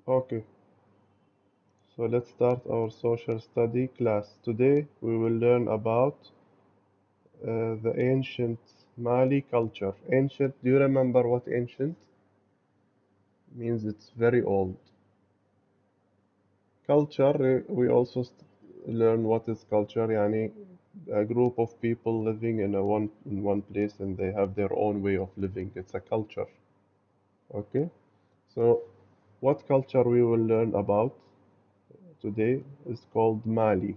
Okay, so let's start our social study class. Today we will learn about the ancient Mali culture. Ancient, do you remember what ancient means? It's very old. Culture, we also learn what is culture, yani a group of people living in one place and they have their own way of living. It's a culture. Okay, so what culture we will learn about today is called Mali.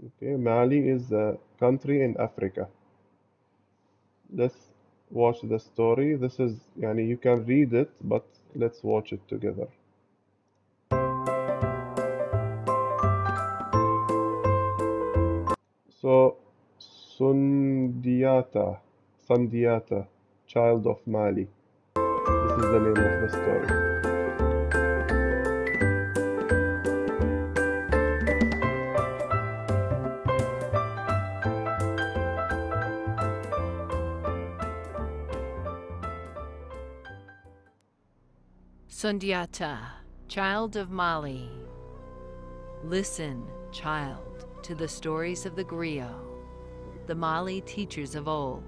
Okay, Mali is a country in Africa. Let's watch the story. This is, yani, you can read it, but let's watch it together. So, Sundiata, Sandiata, child of Mali. This is the name of the story. Sundiata, child of Mali. Listen, child, to the stories of the griot, the Mali teachers of old.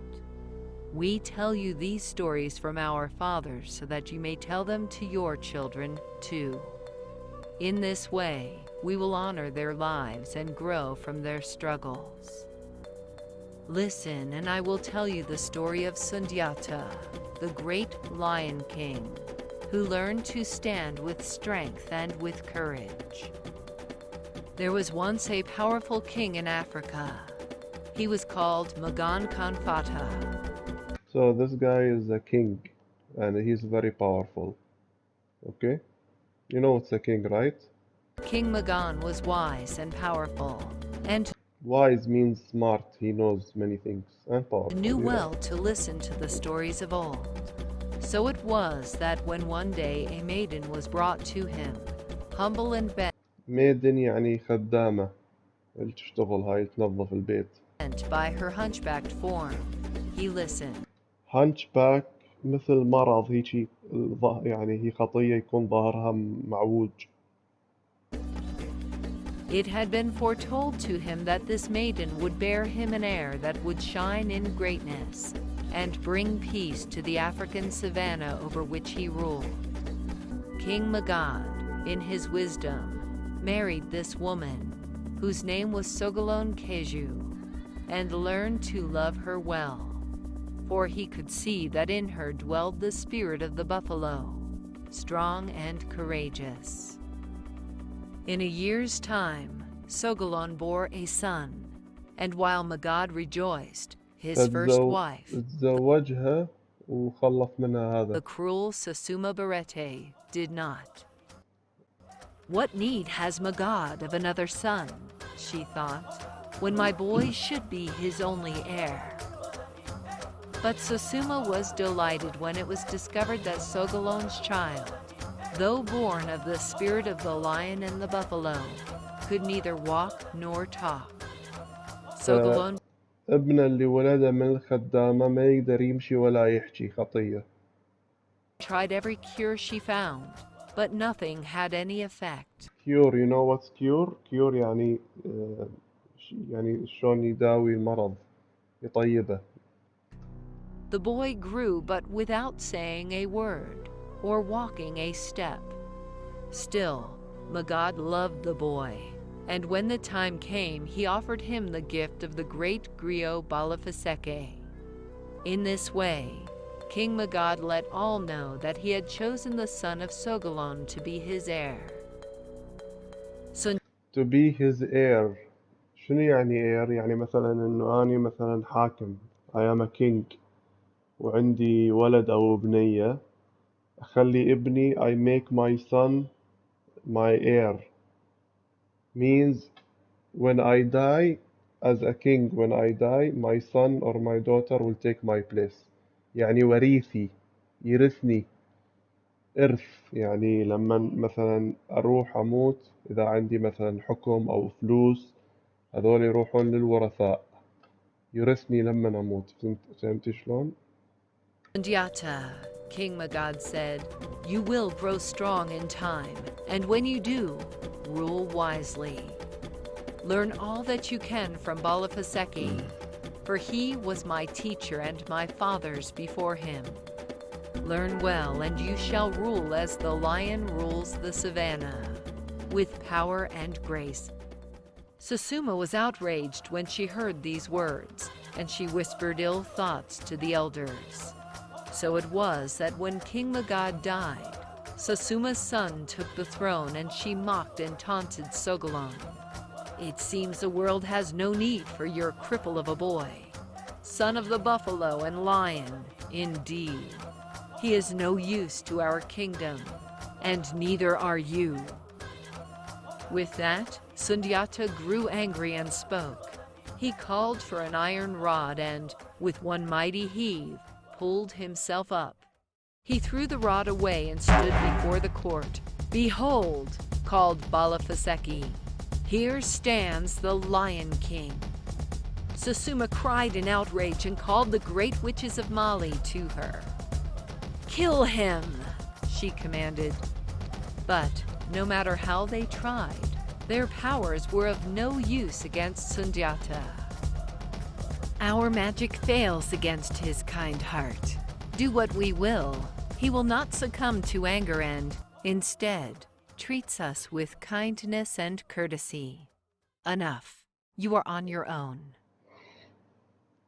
We tell you these stories from our fathers so that you may tell them to your children too. In this way, we will honor their lives and grow from their struggles. Listen, and I will tell you the story of Sundiata, the great Lion King, who learned to stand with strength and with courage. There was once a powerful king in Africa. He was called Magan Khanfata. So this guy is a king, and he's very powerful. Okay, you know what's a king, right? King Magan was wise and powerful, and Wise means smart. He knows many things and powerful. knew You're right. well to listen to the stories of old. So it was that when one day a maiden was brought to him, humble and maiden يعني خدامة اللي تشتغل هاي تنظف البيت. bent by her hunchbacked form, he listened. hunchback مثل مرض هيجي يعني هي خطية يكون ظهرها معوج. It had been foretold to him that this maiden would bear him an heir that would shine in greatness and bring peace to the African savanna over which he ruled. King Magad, in his wisdom, married this woman, whose name was Sogolon Keju, and learned to love her well, for he could see that in her dwelled the spirit of the buffalo, strong and courageous. In a year's time, Sogolon bore a son, and while Magad rejoiced, his first wife, تزوجها وخلف منها هذا. the cruel Sasuma Barete, did not. What need has Magad of another son, she thought, when my boy should be his only heir? But Sasuma was delighted when it was discovered that Sogolon's child, though born of the spirit of the lion and the buffalo, could neither walk nor talk. Sogolon ابن اللي ولده من الخدامة ما يقدر يمشي ولا يحكي خطية. tried every cure she found, but nothing had any effect. cure, you know what's cure? cure يعني يعني شلون يداوي المرض يطيبه. The boy grew, but without saying a word or walking a step. Still, Magad loved the boy, and when the time came, he offered him the gift of the great griot Balafaseke. In this way, King Magad let all know that he had chosen the son of Sogolon to be his heir. to be his heir. شنو يعني heir؟ يعني مثلا انه اني مثلا حاكم I am a king وعندي ولد او بنية اخلي ابني I make my son my heir means when I die as a king when I die my son or my daughter will take my place يعني وريثي يرثني إرث يعني لما مثلا أروح أموت إذا عندي مثلا حكم أو فلوس هذول يروحون للورثاء يرثني لما أموت. فهمت شلون؟ Sundiata, King Magad said, "You will grow strong in time, and when you do, rule wisely. Learn all that you can from Balafaseki, for he was my teacher and my father's before him. Learn well, and you shall rule as the lion rules the savannah, with power and grace." Susuma was outraged when she heard these words, and she whispered ill thoughts to the elders. So it was that when King Magad died, Susuma's son took the throne, and she mocked and taunted Sogolon. "It seems the world has no need for your cripple of a boy. Son of the buffalo and lion, indeed. He is no use to our kingdom, and neither are you." With that, Sundiata grew angry and spoke. He called for an iron rod and, with one mighty heave, pulled himself up. He threw the rod away and stood before the court. "Behold," called Balafaseki, "here stands the Lion King." Susuma cried in outrage and called the great witches of Mali to her. "Kill him," she commanded. But no matter how they tried, their powers were of no use against Sundiata. "Our magic fails against his kind heart. Do what we will, he will not succumb to anger and, instead, treats us with kindness and courtesy. Enough. You are on your own."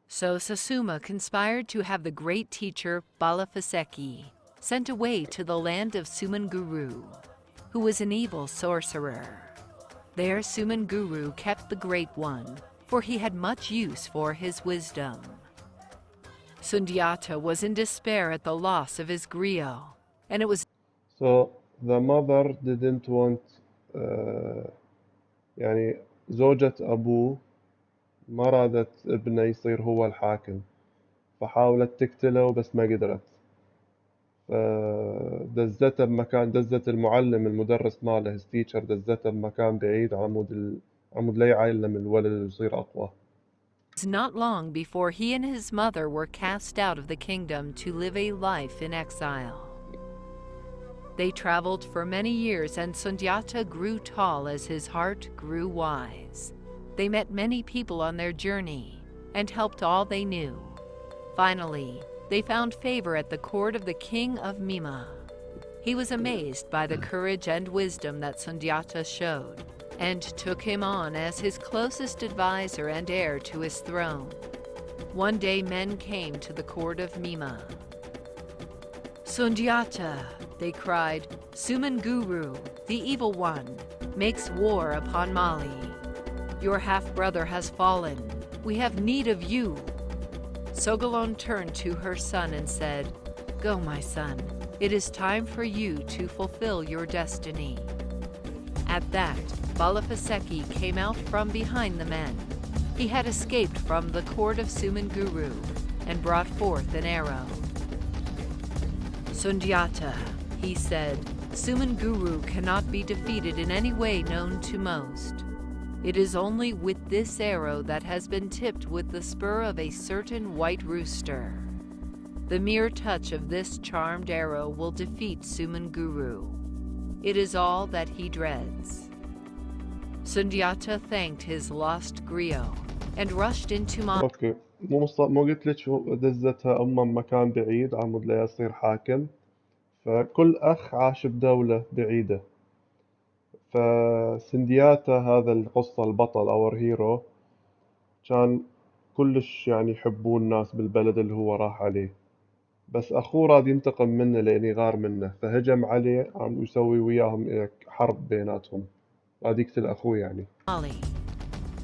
So Susuma conspired to have the great teacher Balafaseki sent away to the land of Sumanguru, who was an evil sorcerer. There Sumanguru kept the Great One, for he had much use for his wisdom. Sundiata was in despair at the loss of his griot, and it was So the mother didn't want يعني زوجة أبوه ما رادت ابنه يصير هو الحاكم، فحاولت تقتله بس ما قدرت، فدزته بمكان، دزت المعلم المدرس ماله his teacher دزته بمكان بعيد عمود لا يعلم الولد يصير أقوى. not long before he and his mother were cast out of the kingdom to live a life in exile. They traveled for many years, and Sundiata grew tall as his heart grew wise. They met many people on their journey and helped all they knew. Finally, they found favor at the court of the king of Mima. He was amazed by the courage and wisdom that Sundiata showed, and took him on as his closest advisor and heir to his throne. One day men came to the court of Mima. "Sundiata," they cried, "Sumanguru, the evil one, makes war upon Mali. Your half-brother has fallen. We have need of you." Sogolon turned to her son and said, "Go, my son. It is time for you to fulfill your destiny." At that, Balafaseki came out from behind the men. He had escaped from the court of Sumanguru and brought forth an arrow. "Sundiata," he said, "Sumanguru cannot be defeated in any way known to most. It is only with this arrow that has been tipped with the spur of a certain white rooster. The mere touch of this charmed arrow will defeat Sumanguru. It is all that he dreads." Sundiata thanked his lost griot and rushed into اوكي مو قلت لك دزتها امها بمكان بعيد عمود لا يصير حاكم، فكل اخ عاش بدولة بعيدة، فسندياتا هذا القصة البطل اور هيرو كان كلش يعني يحبوه الناس بالبلد اللي هو راح عليه، بس اخوه راد ينتقم منه لان يغار منه، فهجم عليه عم يسوي وياهم حرب بيناتهم، راد يقتل اخوه يعني. Mali,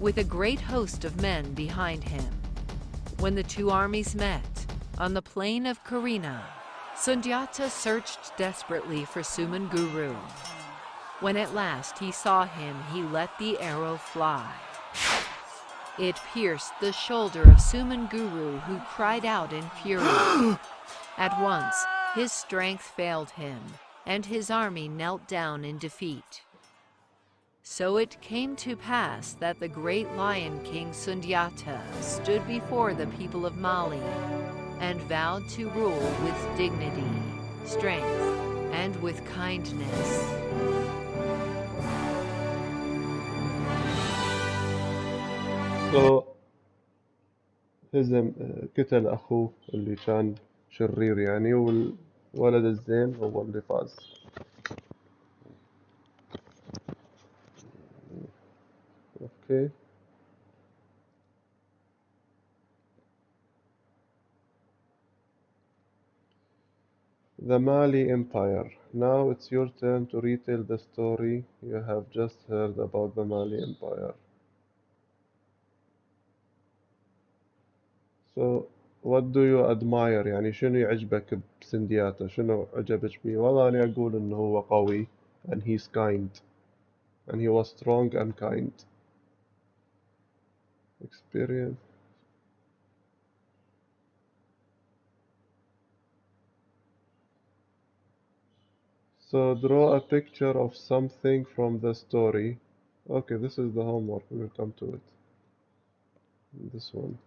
with a great host of men behind him. When the two armies met on the plain of Karina, Sundiata searched desperately for Sumanguru. When at last he saw him, he let the arrow fly. It pierced the shoulder of Sumanguru, who cried out in fury. At once, his strength failed him, and his army knelt down in defeat. So it came to pass that the great Lion King Sundiata stood before the people of Mali. and vowed to rule with dignity, strength, and with kindness. So هزم قتل أخوه اللي كان شرير يعني، والولد الزين هو اللي فاز. أوكي. The Mali Empire. Now it's your turn to retell the story you have just heard about the Mali Empire. So, what do you admire؟ يعني شنو يعجبك بسندياتا؟ شنو عجبك بيه؟ والله أنا أقول إنه هو قوي and he's kind and he was strong and kind. Experience. So draw a picture of something from the story. Okay, this is the homework. We will come to it. This one.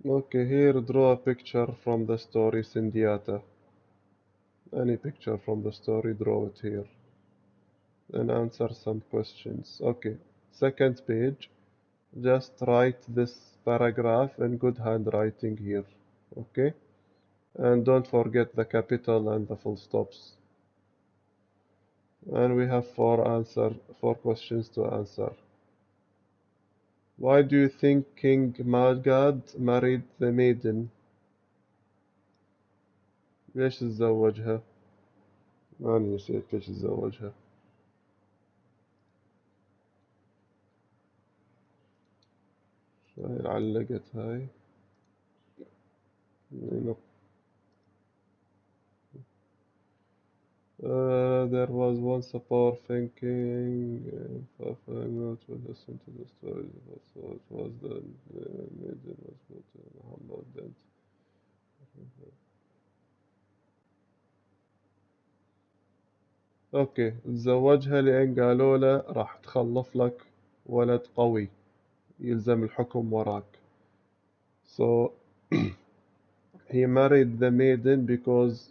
Okay, here draw a picture from the story Sindiata. Any picture from the story, draw it here. Then answer some questions. Okay, second page. Just write this paragraph in good handwriting here. Okay? And don't forget the capital and the full stops. And we have four questions to answer. Why do you think King Magad married the maiden? ليش تزوجها؟ أنا نسيت ليش تزوجها. هاي علقت هاي. There was once a powerful king, not to listen to the stories of so it was the maiden was put in a humble dent. اوكي، تزوجها لأن قالوا له راح تخلف لك ولد قوي يلزم الحكم وراك. So he married the maiden because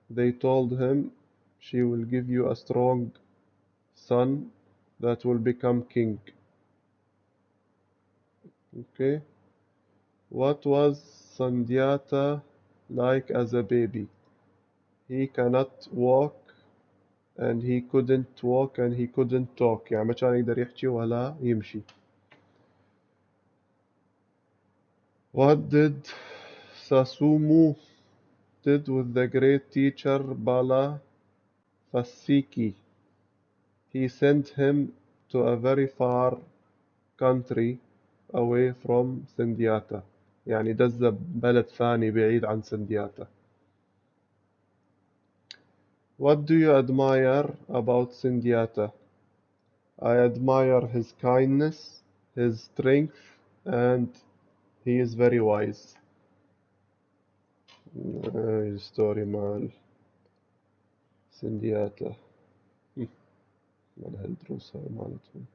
they told him she will give you a strong son that will become king. Okay. What was Sandhyata like as a baby? He cannot walk and he couldn't walk and he couldn't talk. يعني ما كان يقدر يحكي ولا يمشي. What did Sasumu did with the great teacher Bala Fasiki? He sent him to a very far country away from Sindhyata. يعني دز بلد ثاني بعيد عن سندياتا. What do you admire about Sindhyata? I admire his kindness, his strength, and he is very wise. ستوري مال سندياتا. مال هالدروس هاي مالتهم.